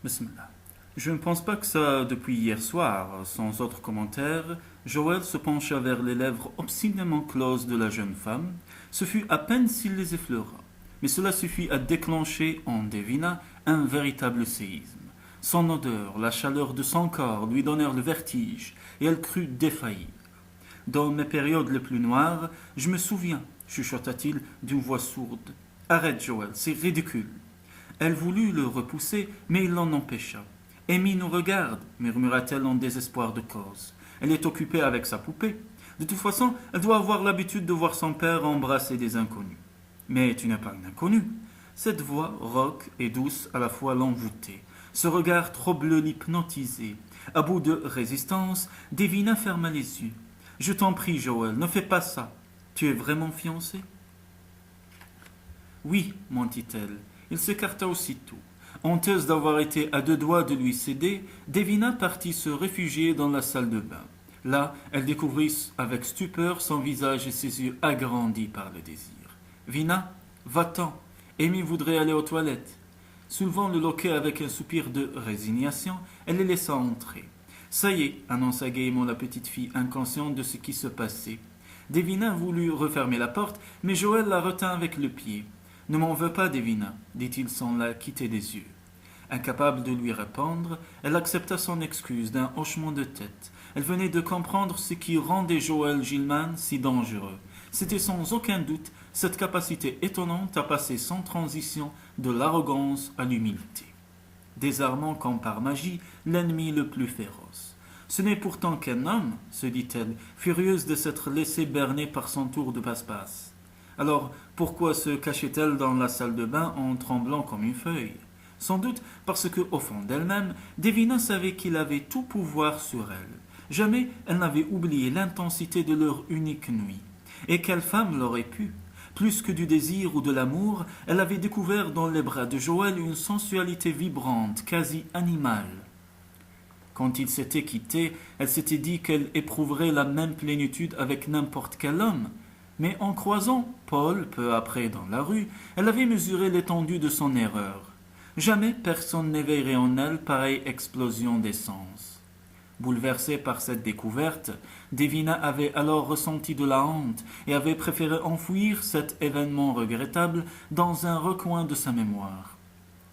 Bismillah. Je ne pense pas que ça depuis hier soir. Sans autre commentaire, Joël se pencha vers les lèvres obstinément closes de la jeune femme. Ce fut à peine s'il les effleura. Mais cela suffit à déclencher en Davina un véritable séisme. Son odeur, la chaleur de son corps lui donnèrent le vertige, et elle crut défaillir. Dans mes périodes les plus noires, je me souviens, chuchota-t-il d'une voix sourde. Arrête, Joël, c'est ridicule. Elle voulut le repousser, mais il l'en empêcha. Amy nous regarde, murmura-t-elle en désespoir de cause. Elle est occupée avec sa poupée. De toute façon, elle doit avoir l'habitude de voir son père embrasser des inconnus. Mais tu n'es pas une inconnue. Cette voix rauque et douce à la fois l'envoûtait. Ce regard trop bleu l'hypnotisait. À bout de résistance, Davina ferma les yeux. Je t'en prie, Joël, ne fais pas ça. Tu es vraiment fiancé? Oui, mentit-elle. Il s'écarta aussitôt. Honteuse d'avoir été à deux doigts de lui céder, Davina partit se réfugier dans la salle de bain. Là, elle découvrit avec stupeur son visage et ses yeux agrandis par le désir. Vina, va-t'en. Amy voudrait aller aux toilettes. Soulevant le loquet avec un soupir de résignation, elle les laissa entrer. Ça y est, annonça gaiement la petite fille, inconsciente de ce qui se passait. Davina voulut refermer la porte, mais Joël la retint avec le pied. Ne m'en veux pas, Davina, dit-il sans la quitter des yeux. Incapable de lui répondre, elle accepta son excuse d'un hochement de tête. Elle venait de comprendre ce qui rendait Joël Gilman si dangereux. C'était sans aucun doute cette capacité étonnante à passer sans transition de l'arrogance à l'humilité, désarmant comme par magie l'ennemi le plus féroce. Ce n'est pourtant qu'un homme, se dit-elle, furieuse de s'être laissée berner par son tour de passe-passe. Alors, pourquoi se cachait-elle dans la salle de bain en tremblant comme une feuille? Sans doute parce que, au fond d'elle-même, Davina savait qu'il avait tout pouvoir sur elle. Jamais elle n'avait oublié l'intensité de leur unique nuit. Et quelle femme l'aurait pu? Plus que du désir ou de l'amour, elle avait découvert dans les bras de Joël une sensualité vibrante, quasi animale. Quand ils s'étaient quittés, elle s'était dit qu'elle éprouverait la même plénitude avec n'importe quel homme. Mais en croisant Paul, peu après dans la rue, elle avait mesuré l'étendue de son erreur. Jamais personne n'éveillerait en elle pareille explosion d'essence. Bouleversée par cette découverte, Davina avait alors ressenti de la honte et avait préféré enfouir cet événement regrettable dans un recoin de sa mémoire.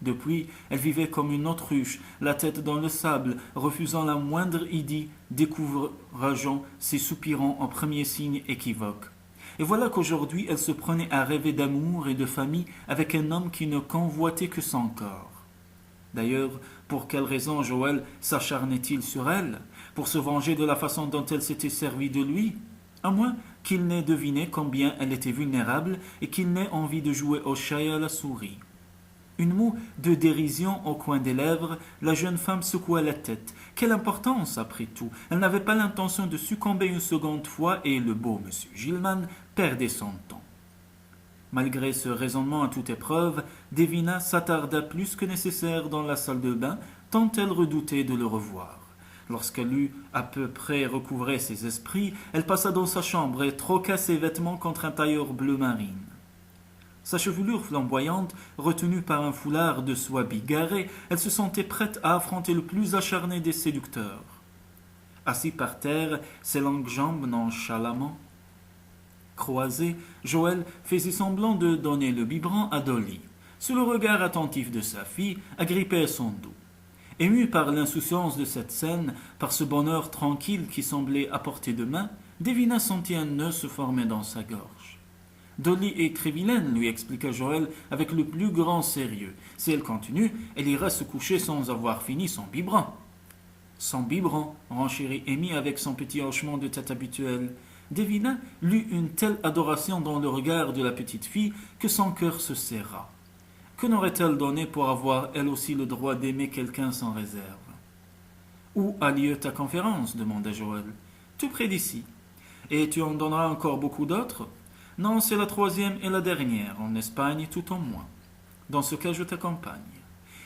Depuis, elle vivait comme une autruche, la tête dans le sable, refusant la moindre idée, décourageant ses soupirants en premier signe équivoque. Et voilà qu'aujourd'hui elle se prenait à rêver d'amour et de famille avec un homme qui ne convoitait que son corps. D'ailleurs, pour quelle raison Joël s'acharnait-il sur elle? Pour se venger de la façon dont elle s'était servie de lui? À moins qu'il n'ait deviné combien elle était vulnérable et qu'il n'ait envie de jouer au chat et à la souris. Une moue de dérision au coin des lèvres, la jeune femme secoua la tête. Quelle importance, après tout? Elle n'avait pas l'intention de succomber une seconde fois et le beau M. Gilman perdait son temps. Malgré ce raisonnement à toute épreuve, Davina s'attarda plus que nécessaire dans la salle de bain, tant elle redoutait de le revoir. Lorsqu'elle eut à peu près recouvré ses esprits, elle passa dans sa chambre et troqua ses vêtements contre un tailleur bleu marine. Sa chevelure flamboyante, retenue par un foulard de soie bigarrée, elle se sentait prête à affronter le plus acharné des séducteurs. Assis par terre, ses longues jambes nonchalamment croisées, Joël faisait semblant de donner le biberon à Dolly. Sous le regard attentif de sa fille, agrippée à son dos. Émue par l'insouciance de cette scène, par ce bonheur tranquille qui semblait à portée de main, Davina sentit un nœud se former dans sa gorge. Dolly est très vilaine, lui expliqua Joël avec le plus grand sérieux. Si elle continue, elle ira se coucher sans avoir fini son biberon. Son biberon, renchérit Amy avec son petit hochement de tête habituel. Davina lut une telle adoration dans le regard de la petite fille que son cœur se serra. Que n'aurait-elle donné pour avoir elle aussi le droit d'aimer quelqu'un sans réserve? Où a lieu ta conférence? Demanda Joël. Tout près d'ici. Et tu en donneras encore beaucoup d'autres? Non, c'est la troisième et la dernière, en Espagne tout au moins. Dans ce cas, je t'accompagne.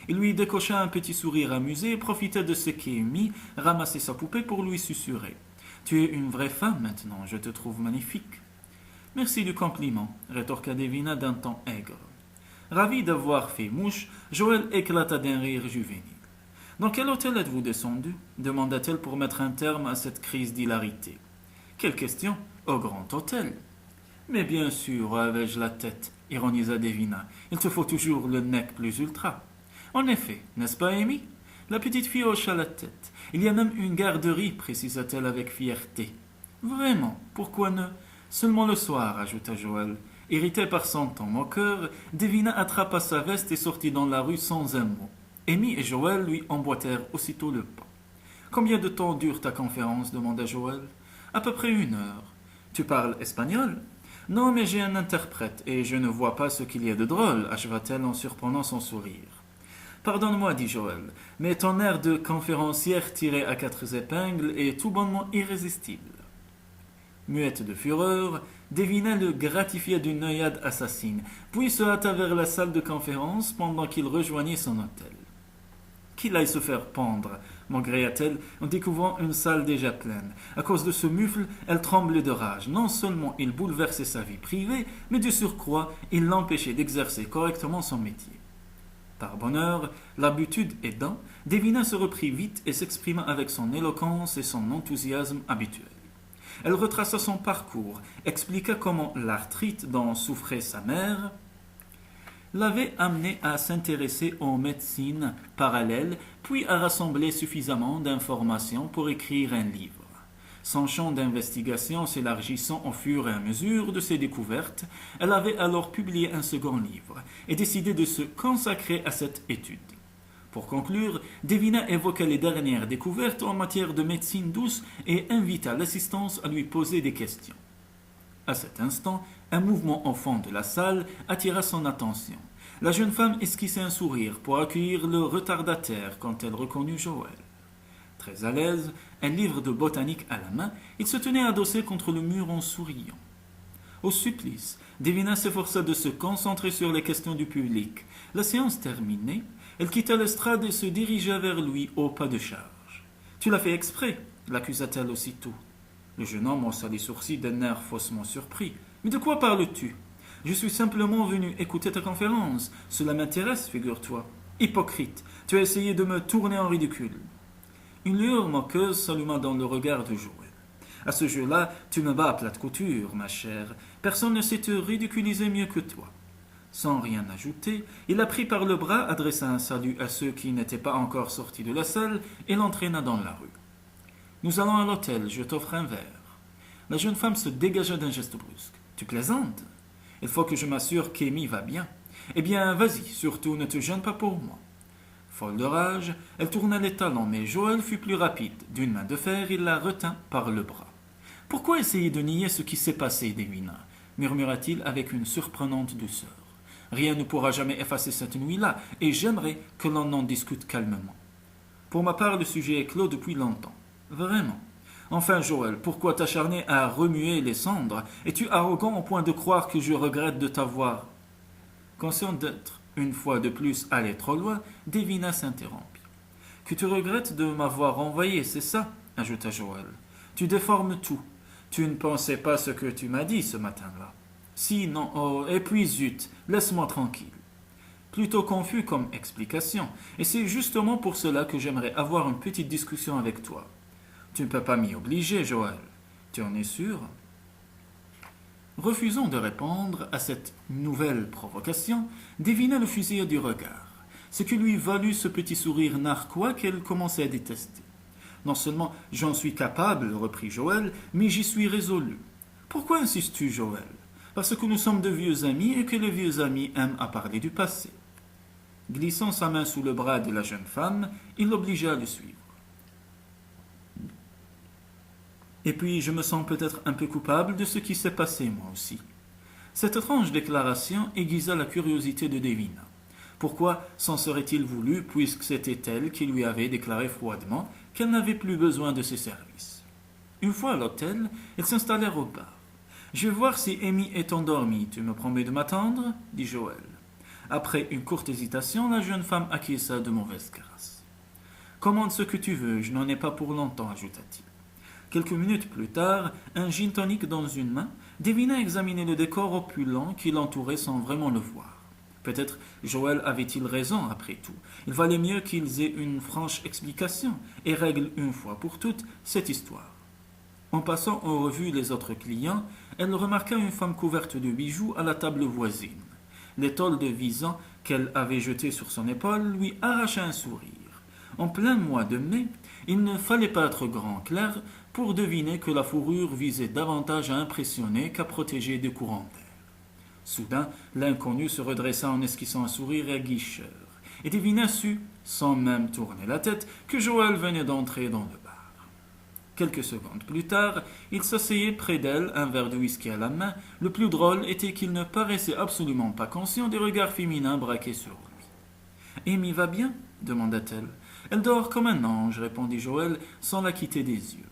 Il lui décocha un petit sourire amusé et profita de ce qu'Amy ramassait sa poupée pour lui susurrer. Tu es une vraie femme maintenant, je te trouve magnifique. Merci du compliment, rétorqua Davina d'un ton aigre. Ravi d'avoir fait mouche, Joël éclata d'un rire juvénile. Dans quel hôtel êtes-vous descendu demanda-t-elle pour mettre un terme à cette crise d'hilarité. Quelle question? Au Grand Hôtel. Mais bien sûr, avais-je la tête, ironisa Davina. Il te faut toujours le nec plus ultra. En effet, n'est-ce pas, Amy? La petite fille hocha la tête. Il y a même une garderie, précisa-t-elle avec fierté. Vraiment, pourquoi ne? Seulement le soir, ajouta Joël. Irrité par son ton moqueur, Davina attrapa sa veste et sortit dans la rue sans un mot. Amy et Joël lui emboîtèrent aussitôt le pas. Combien de temps dure ta conférence demanda Joël. À peu près 1 heure. Tu parles espagnol? Non, mais j'ai un interprète, et je ne vois pas ce qu'il y a de drôle, acheva-t-elle en surprenant son sourire. Pardonne-moi, dit Joël, mais ton air de conférencière tiré à 4 épingles est tout bonnement irrésistible. Muette de fureur, Davina le gratifia d'une œillade assassine, puis se hâta vers la salle de conférence pendant qu'il rejoignait son hôtel. Qu'il aille se faire pendre, maugréa-t-elle en découvrant une salle déjà pleine. À cause de ce mufle, elle tremblait de rage. Non seulement il bouleversait sa vie privée, mais de surcroît, il l'empêchait d'exercer correctement son métier. Par bonheur, l'habitude aidant, Davina se reprit vite et s'exprima avec son éloquence et son enthousiasme habituels. Elle retraça son parcours, expliqua comment l'arthrite dont souffrait sa mère l'avait amené à s'intéresser aux médecines parallèles, puis à rassembler suffisamment d'informations pour écrire un livre. Son champ d'investigation s'élargissant au fur et à mesure de ses découvertes, elle avait alors publié un second livre et décidé de se consacrer à cette étude. Pour conclure, Davina évoqua les dernières découvertes en matière de médecine douce et invita l'assistance à lui poser des questions. À cet instant, un mouvement au fond de la salle attira son attention. La jeune femme esquissait un sourire pour accueillir le retardataire quand elle reconnut Joël. Très à l'aise, un livre de botanique à la main, il se tenait adossé contre le mur en souriant. Au supplice, Davina s'efforça de se concentrer sur les questions du public. La séance terminée, elle quitta l'estrade et se dirigea vers lui au pas de charge. « Tu l'as fait exprès » l'accusa-t-elle aussitôt. Le jeune homme haussa les sourcils d'un air faussement surpris. « Mais de quoi parles-tu ? Je suis simplement venu écouter ta conférence. Cela m'intéresse, figure-toi. Hypocrite, tu as essayé de me tourner en ridicule. » Une lueur moqueuse s'alluma dans le regard de Joël. « À ce jeu-là, tu me bats à plate couture, ma chère. Personne ne sait te ridiculiser mieux que toi. » Sans rien ajouter, il la prit par le bras, adressa un salut à ceux qui n'étaient pas encore sortis de la salle et l'entraîna dans la rue. « Nous allons à l'hôtel, je t'offre un verre. » La jeune femme se dégagea d'un geste brusque. « Tu plaisantes ? Il faut que je m'assure qu'Amy va bien. Eh bien, vas-y, surtout ne te gêne pas pour moi. » Folle de rage, elle tourna les talons, mais Joël fut plus rapide. D'une main de fer, il la retint par le bras. « Pourquoi essayer de nier ce qui s'est passé, Davina ?» murmura-t-il avec une surprenante douceur. « Rien ne pourra jamais effacer cette nuit-là, et j'aimerais que l'on en discute calmement. Pour ma part, le sujet est clos depuis longtemps. Vraiment. Enfin, Joël, pourquoi t'acharner à remuer les cendres? Es-tu arrogant au point de croire que je regrette de t'avoir » Consciente d'être une fois de plus allé trop loin, Davina s'interrompit. « Que tu regrettes de m'avoir envoyé, c'est ça ?» ajouta Joël. « Tu déformes tout. Tu ne pensais pas ce que tu m'as dit ce matin-là. »« Si, non, oh, et puis zut, laisse-moi tranquille. » Plutôt confus comme explication, et c'est justement pour cela que j'aimerais avoir une petite discussion avec toi. Tu ne peux pas m'y obliger, Joël. Tu en es sûr? Refusant de répondre à cette nouvelle provocation, Davina le fusilla du regard, ce qui lui valut ce petit sourire narquois qu'elle commençait à détester. Non seulement j'en suis capable, reprit Joël, mais j'y suis résolu. Pourquoi insistes-tu, Joël? Parce que nous sommes de vieux amis et que les vieux amis aiment à parler du passé. Glissant sa main sous le bras de la jeune femme, il l'obligea à le suivre. Et puis je me sens peut-être un peu coupable de ce qui s'est passé, moi aussi. Cette étrange déclaration aiguisa la curiosité de Davina. Pourquoi s'en serait-il voulu, puisque c'était elle qui lui avait déclaré froidement qu'elle n'avait plus besoin de ses services? Une fois à l'hôtel, ils s'installèrent au bar. « Je vais voir si Amy est endormie. Tu me promets de m'attendre » dit Joël. Après une courte hésitation, la jeune femme acquiesça de mauvaise grâce. « Commande ce que tu veux, je n'en ai pas pour longtemps » ajouta-t-il. Quelques minutes plus tard, un gin tonic dans une main, Davina examinait le décor opulent qui l'entourait sans vraiment le voir. Peut-être Joël avait-il raison après tout. Il valait mieux qu'ils aient une franche explication et règlent une fois pour toutes cette histoire. En passant en revue les autres clients, elle remarqua une femme couverte de bijoux à la table voisine. L'étole de visant qu'elle avait jeté sur son épaule lui arracha un sourire. En plein mois de mai, il ne fallait pas être grand clair pour deviner que la fourrure visait davantage à impressionner qu'à protéger des courants d'air. Soudain, l'inconnu se redressa en esquissant un sourire aguicheur, et Devina sut, sans même tourner la tête, que Joël venait d'entrer dans le bar. Quelques secondes plus tard, il s'asseyait près d'elle, un verre de whisky à la main. Le plus drôle était qu'il ne paraissait absolument pas conscient des regards féminins braqués sur lui. « Amy va bien ?» demanda-t-elle. « Elle dort comme un ange, répondit Joël, sans la quitter des yeux.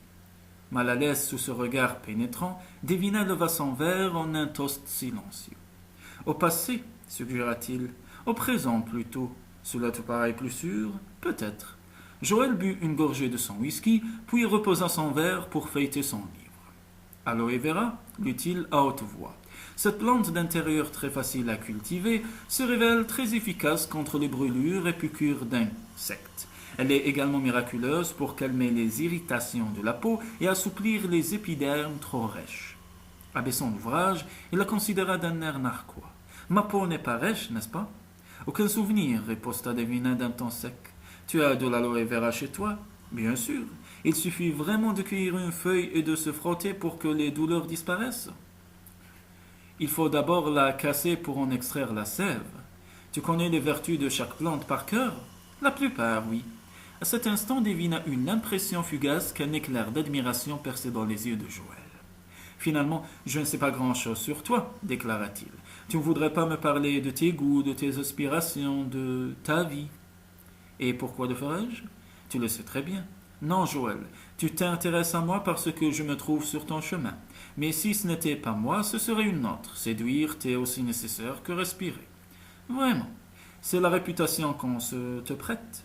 Mal à l'aise sous ce regard pénétrant, Devina leva son verre en un toast silencieux. « Au passé, suggéra-t-il. Au présent, plutôt. Cela te paraît plus sûr ? Peut-être. » Joël but une gorgée de son whisky, puis reposa son verre pour feuilleter son livre. « Aloe vera » lut-il à haute voix. Cette plante d'intérieur très facile à cultiver se révèle très efficace contre les brûlures et piqûres d'insectes. Elle est également miraculeuse pour calmer les irritations de la peau et assouplir les épidermes trop rêches. Abaissant l'ouvrage, il la considéra d'un air narquois. « Ma peau n'est pas rêche, n'est-ce pas ?»« Aucun souvenir, riposta Devina d'un ton sec. « Tu as de l'aloe vera chez toi ?»« Bien sûr. Il suffit vraiment de cueillir une feuille et de se frotter pour que les douleurs disparaissent. Il faut d'abord la casser pour en extraire la sève. Tu connais les vertus de chaque plante par cœur ? La plupart, oui. » À cet instant, Devina eut l'impression fugace qu'un éclair d'admiration perçait dans les yeux de Joël. « Finalement, je ne sais pas grand-chose sur toi, déclara-t-il. Tu ne voudrais pas me parler de tes goûts, de tes aspirations, de ta vie. Et pourquoi le ferais-je ? Tu le sais très bien. Non, Joël, tu t'intéresses à moi parce que je me trouve sur ton chemin. Mais si ce n'était pas moi, ce serait une autre. Séduire t'est aussi nécessaire que respirer. Vraiment, c'est la réputation qu'on se te prête.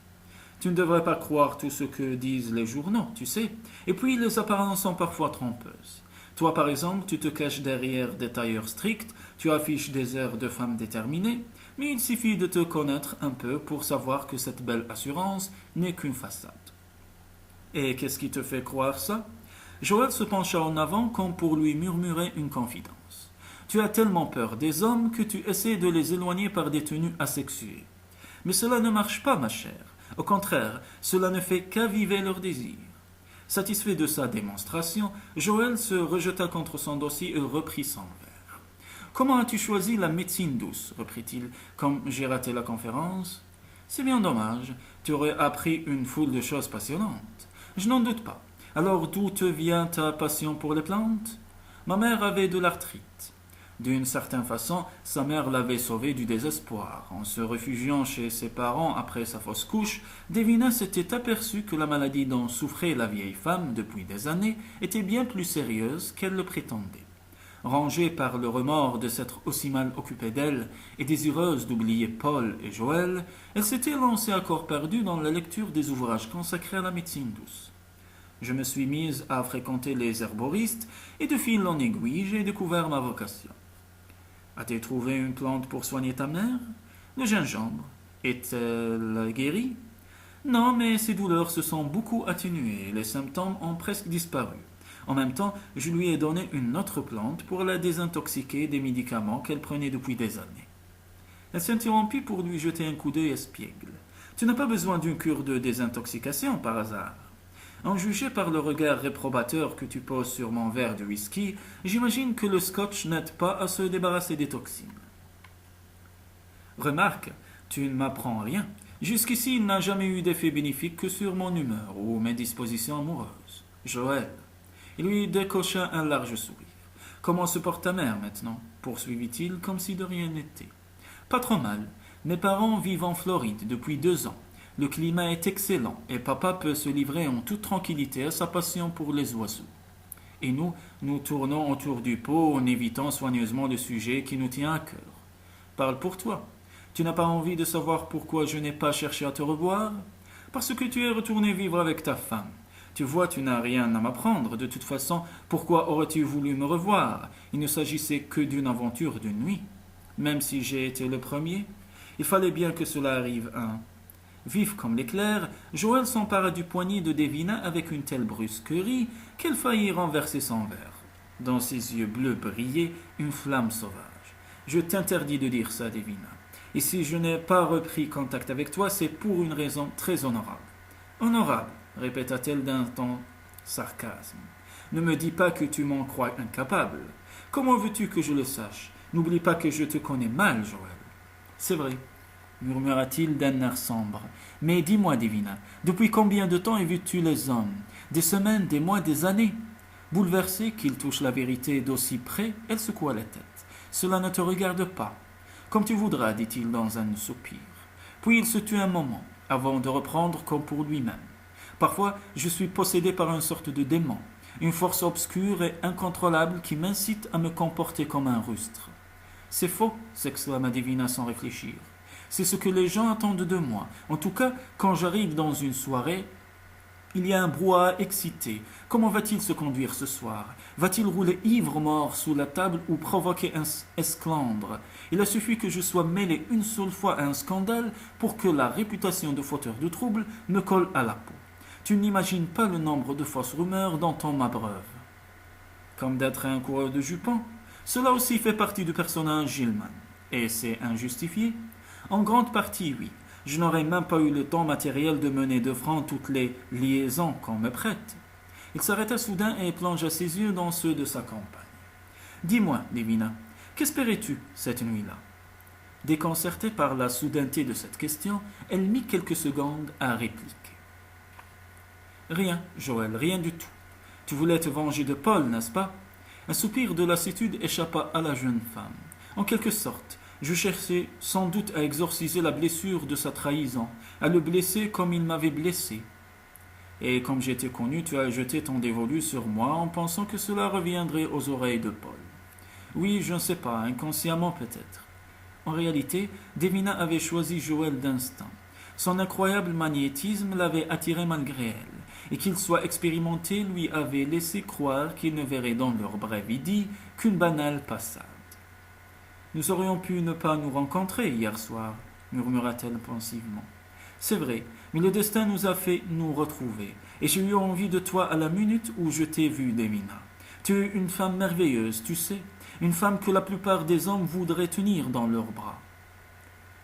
Tu ne devrais pas croire tout ce que disent les journaux, tu sais. Et puis, les apparences sont parfois trompeuses. Toi, par exemple, tu te caches derrière des tailleurs stricts, tu affiches des airs de femme déterminée, mais il suffit de te connaître un peu pour savoir que cette belle assurance n'est qu'une façade. Et qu'est-ce qui te fait croire ça ? Joël se pencha en avant comme pour lui murmurer une confidence. Tu as tellement peur des hommes que tu essaies de les éloigner par des tenues asexuées. Mais cela ne marche pas, ma chère. Au contraire, cela ne fait qu'aviver leurs désirs. Satisfait de sa démonstration, Joël se rejeta contre son dossier et reprit son verre. « Comment as-tu choisi la médecine douce ?» reprit-il. « Comme j'ai raté la conférence ?»« C'est bien dommage. Tu aurais appris une foule de choses passionnantes. »« Je n'en doute pas. Alors d'où te vient ta passion pour les plantes ?»« Ma mère avait de l'arthrite. D'une certaine façon, sa mère l'avait sauvée du désespoir. En se réfugiant chez ses parents après sa fausse couche, Devina s'était aperçue que la maladie dont souffrait la vieille femme depuis des années était bien plus sérieuse qu'elle le prétendait. Rangée par le remords de s'être aussi mal occupée d'elle et désireuse d'oublier Paul et Joël, elle s'était lancée à corps perdu dans la lecture des ouvrages consacrés à la médecine douce. Je me suis mise à fréquenter les herboristes et de fil en aiguille, j'ai découvert ma vocation. As-tu trouvé une plante pour soigner ta mère ? Le gingembre. Est-elle guérie ? Non, mais ses douleurs se sont beaucoup atténuées et les symptômes ont presque disparu. En même temps, je lui ai donné une autre plante pour la désintoxiquer des médicaments qu'elle prenait depuis des années. Elle s'interrompit pour lui jeter un coup d'œil espiègle. Tu n'as pas besoin d'une cure de désintoxication par hasard ? En juger par le regard réprobateur que tu poses sur mon verre de whisky, j'imagine que le scotch n'aide pas à se débarrasser des toxines. Remarque, tu ne m'apprends rien. Jusqu'ici, il n'a jamais eu d'effet bénéfique que sur mon humeur ou mes dispositions amoureuses. Joël. Il lui décocha un large sourire. Comment se porte ta mère maintenant ? Poursuivit-il comme si de rien n'était. Pas trop mal. Mes parents vivent en Floride depuis 2 ans. Le climat est excellent et papa peut se livrer en toute tranquillité à sa passion pour les oiseaux. Et nous tournons autour du pot en évitant soigneusement le sujet qui nous tient à cœur. Parle pour toi. Tu n'as pas envie de savoir pourquoi je n'ai pas cherché à te revoir ? Parce que tu es retourné vivre avec ta femme. Tu vois, tu n'as rien à m'apprendre. De toute façon, pourquoi aurais-tu voulu me revoir ? Il ne s'agissait que d'une aventure de nuit. même si j'ai été le premier. Il fallait bien que cela arrive, hein. Vif comme l'éclair, Joël s'empara du poignet de Davina avec une telle brusquerie qu'elle faillit renverser son verre. Dans ses yeux bleus brillait une flamme sauvage. Je t'interdis de dire ça, Davina. Et si je n'ai pas repris contact avec toi, c'est pour une raison très honorable. Honorable, répéta-t-elle d'un ton sarcasme. Ne me dis pas que tu m'en crois incapable. Comment veux-tu que je le sache? N'oublie pas que je te connais mal, Joël. C'est vrai, murmura-t-il d'un air sombre. Mais dis-moi, Davina, depuis combien de temps évites-tu les hommes? Des semaines, des mois, des années? Bouleversée qu'il touche la vérité d'aussi près, elle secoua la tête. Cela ne te regarde pas. Comme tu voudras, dit-il dans un soupir. Puis il se tut un moment, avant de reprendre comme pour lui-même. Parfois, je suis possédé par une sorte de démon, une force obscure et incontrôlable qui m'incite à me comporter comme un rustre. C'est faux, s'exclama Davina sans réfléchir. C'est ce que les gens attendent de moi. En tout cas, quand j'arrive dans une soirée, il y a un brouhaha excité. Comment va-t-il se conduire ce soir? Va-t-il rouler ivre-mort sous la table ou provoquer un esclandre? Il a suffi que je sois mêlé une seule fois à un scandale pour que la réputation de fauteur de trouble me colle à la peau. Tu n'imagines pas le nombre de fausses rumeurs dont on m'abreuve. Comme d'être un coureur de jupons. Cela aussi fait partie du personnage Gilman. Et c'est injustifié? En grande partie, oui. Je n'aurais même pas eu le temps matériel de mener de front toutes les liaisons qu'on me prête. Il s'arrêta soudain et plongea ses yeux dans ceux de sa compagne. Dis-moi, Davina, qu'espérais-tu cette nuit-là? Déconcertée par la soudaineté de cette question, elle mit quelques secondes à répliquer. Rien, Joël, rien du tout. Tu voulais te venger de Paul, n'est-ce pas? Un soupir de lassitude échappa à la jeune femme. En quelque sorte, je cherchais sans doute à exorciser la blessure de sa trahison, à le blesser comme il m'avait blessé. Et comme j'étais connu, tu as jeté ton dévolu sur moi en pensant que cela reviendrait aux oreilles de Paul. Oui, je ne sais pas, inconsciemment peut-être. En réalité, Davina avait choisi Joël d'instinct. Son incroyable magnétisme l'avait attiré malgré elle, et qu'il soit expérimenté lui avait laissé croire qu'il ne verrait dans leur brève idylle qu'une banale passade. Nous aurions pu ne pas nous rencontrer hier soir, murmura-t-elle pensivement. C'est vrai, mais le destin nous a fait nous retrouver, et j'ai eu envie de toi à la minute où je t'ai vue, Davina. Tu es une femme merveilleuse, tu sais, une femme que la plupart des hommes voudraient tenir dans leurs bras.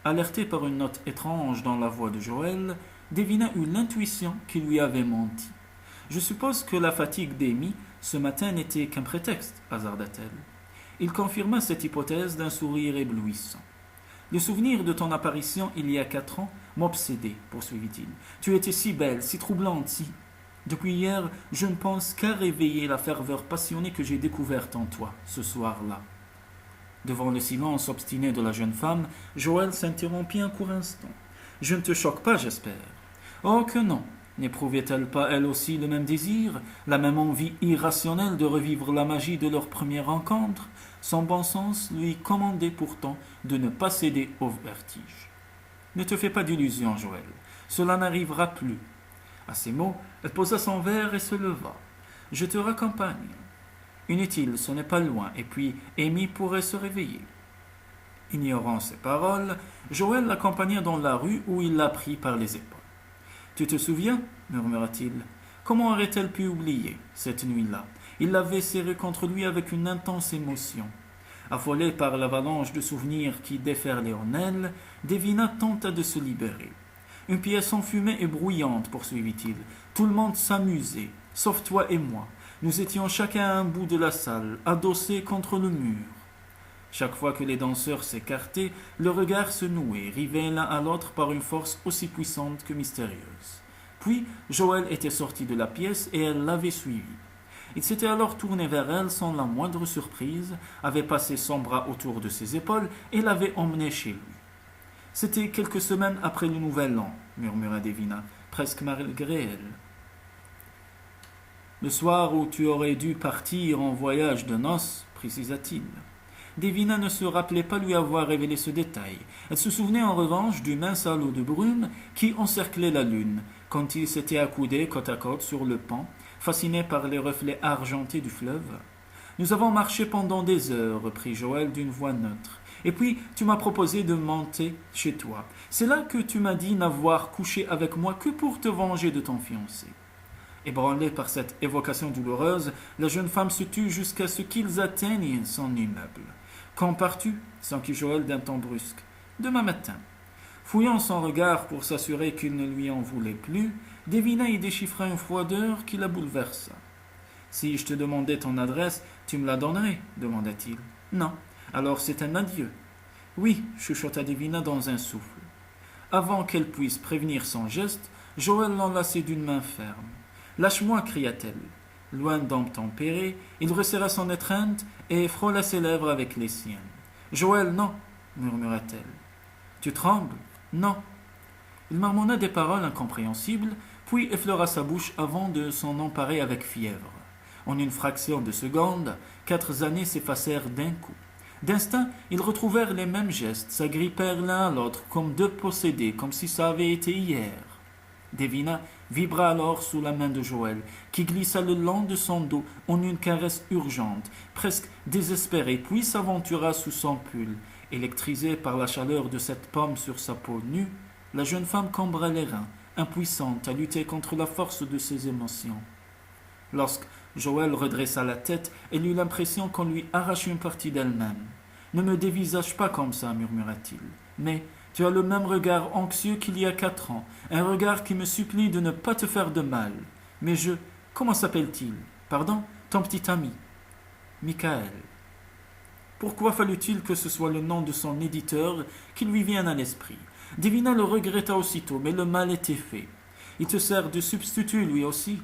Alertée par une note étrange dans la voix de Joël, Davina eut l'intuition qu'il lui avait menti. Je suppose que la fatigue d'Amy ce matin n'était qu'un prétexte, hasarda-t-elle. Il confirma cette hypothèse d'un sourire éblouissant. Le souvenir de ton apparition il y a 4 ans m'obsédait, poursuivit-il. Tu étais si belle, si troublante, si... Depuis hier, je ne pense qu'à réveiller la ferveur passionnée que j'ai découverte en toi, ce soir-là. Devant le silence obstiné de la jeune femme, Joël s'interrompit un court instant. Je ne te choque pas, j'espère. Oh que non. N'éprouvait-elle pas elle aussi le même désir, la même envie irrationnelle de revivre la magie de leur première rencontre? Son bon sens lui commandait pourtant de ne pas céder au vertige. Ne te fais pas d'illusions, Joël. Cela n'arrivera plus. À ces mots, elle posa son verre et se leva. Je te raccompagne. Inutile, ce n'est pas loin, et puis Amy pourrait se réveiller. Ignorant ces paroles, Joël l'accompagna dans la rue où il la prit par les épaules. Tu te souviens, murmura-t-il, comment aurait-elle pu oublier cette nuit-là? Il l'avait serrée contre lui avec une intense émotion. Affolée par l'avalanche de souvenirs qui déferlaient en elle, Davina tenta de se libérer. Une pièce enfumée et bruyante, poursuivit-il. Tout le monde s'amusait, sauf toi et moi. Nous étions chacun à un bout de la salle, adossés contre le mur. Chaque fois que les danseurs s'écartaient, le regard se nouait, rivés l'un à l'autre par une force aussi puissante que mystérieuse. Puis, Joël était sorti de la pièce et elle l'avait suivi. Il s'était alors tourné vers elle sans la moindre surprise, avait passé son bras autour de ses épaules et l'avait emmenée chez lui. C'était quelques semaines après le Nouvel An, murmura Davina, presque malgré elle. Le soir où tu aurais dû partir en voyage de noces, précisa-t-il. Davina ne se rappelait pas lui avoir révélé ce détail. Elle se souvenait en revanche du mince halo de brume qui encerclait la lune, quand ils s'étaient accoudés côte à côte sur le pont, fascinés par les reflets argentés du fleuve. Nous avons marché pendant des heures, reprit Joël d'une voix neutre. Et puis tu m'as proposé de monter chez toi. C'est là que tu m'as dit n'avoir couché avec moi que pour te venger de ton fiancé. Ébranlée par cette évocation douloureuse, la jeune femme se tut jusqu'à ce qu'ils atteignent son immeuble. Quand pars-tu s'enquit Joël d'un ton brusque. Demain matin. Fouillant son regard pour s'assurer qu'il ne lui en voulait plus, Davina y déchiffra une froideur qui la bouleversa. Si je te demandais ton adresse, tu me la donnerais demanda-t-il. Non. Alors c'est un adieu. Oui, chuchota Davina dans un souffle. Avant qu'elle puisse prévenir son geste, Joël l'enlaçait d'une main ferme. Lâche-moi, cria-t-elle. Loin d'obtempérer, il resserra son étreinte et frôla ses lèvres avec les siennes. Joël, non, murmura-t-elle. Tu trembles? Non. Il marmonna des paroles incompréhensibles, puis effleura sa bouche avant de s'en emparer avec fièvre. En une fraction de seconde, 4 années s'effacèrent d'un coup. D'instinct, ils retrouvèrent les mêmes gestes, s'agrippèrent l'un à l'autre comme deux possédés, comme si ça avait été hier. Davina vibra alors sous la main de Joël, qui glissa le long de son dos en une caresse urgente, presque désespérée, puis s'aventura sous son pull. Électrisée par la chaleur de cette pomme sur sa peau nue, la jeune femme cambra les reins, impuissante à lutter contre la force de ses émotions. Lorsque Joël redressa la tête, elle eut l'impression qu'on lui arrachait une partie d'elle-même. « Ne me dévisage pas comme ça, murmura-t-il. Mais tu as le même regard anxieux qu'il y a 4 ans, un regard qui me supplie de ne pas te faire de mal. Mais comment s'appelle-t-il? Pardon, ton petit ami. Michael. Pourquoi fallut-il que ce soit le nom de son éditeur qui lui vienne à l'esprit? Davina le regretta aussitôt, mais le mal était fait. Il te sert de substitut, lui aussi.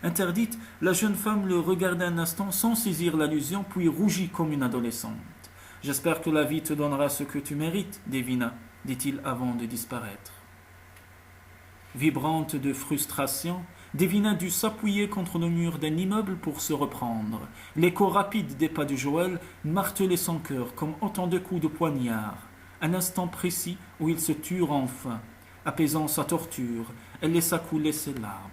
Interdite, la jeune femme le regarda un instant sans saisir l'allusion, puis rougit comme une adolescente. « J'espère que la vie te donnera ce que tu mérites, Davina, » dit-il avant de disparaître. Vibrante de frustration, Davina dut s'appuyer contre le mur d'un immeuble pour se reprendre. L'écho rapide des pas de Joël martelait son cœur comme autant de coups de poignard. Un instant précis où ils se turent enfin. Apaisant sa torture, elle laissa couler ses larmes.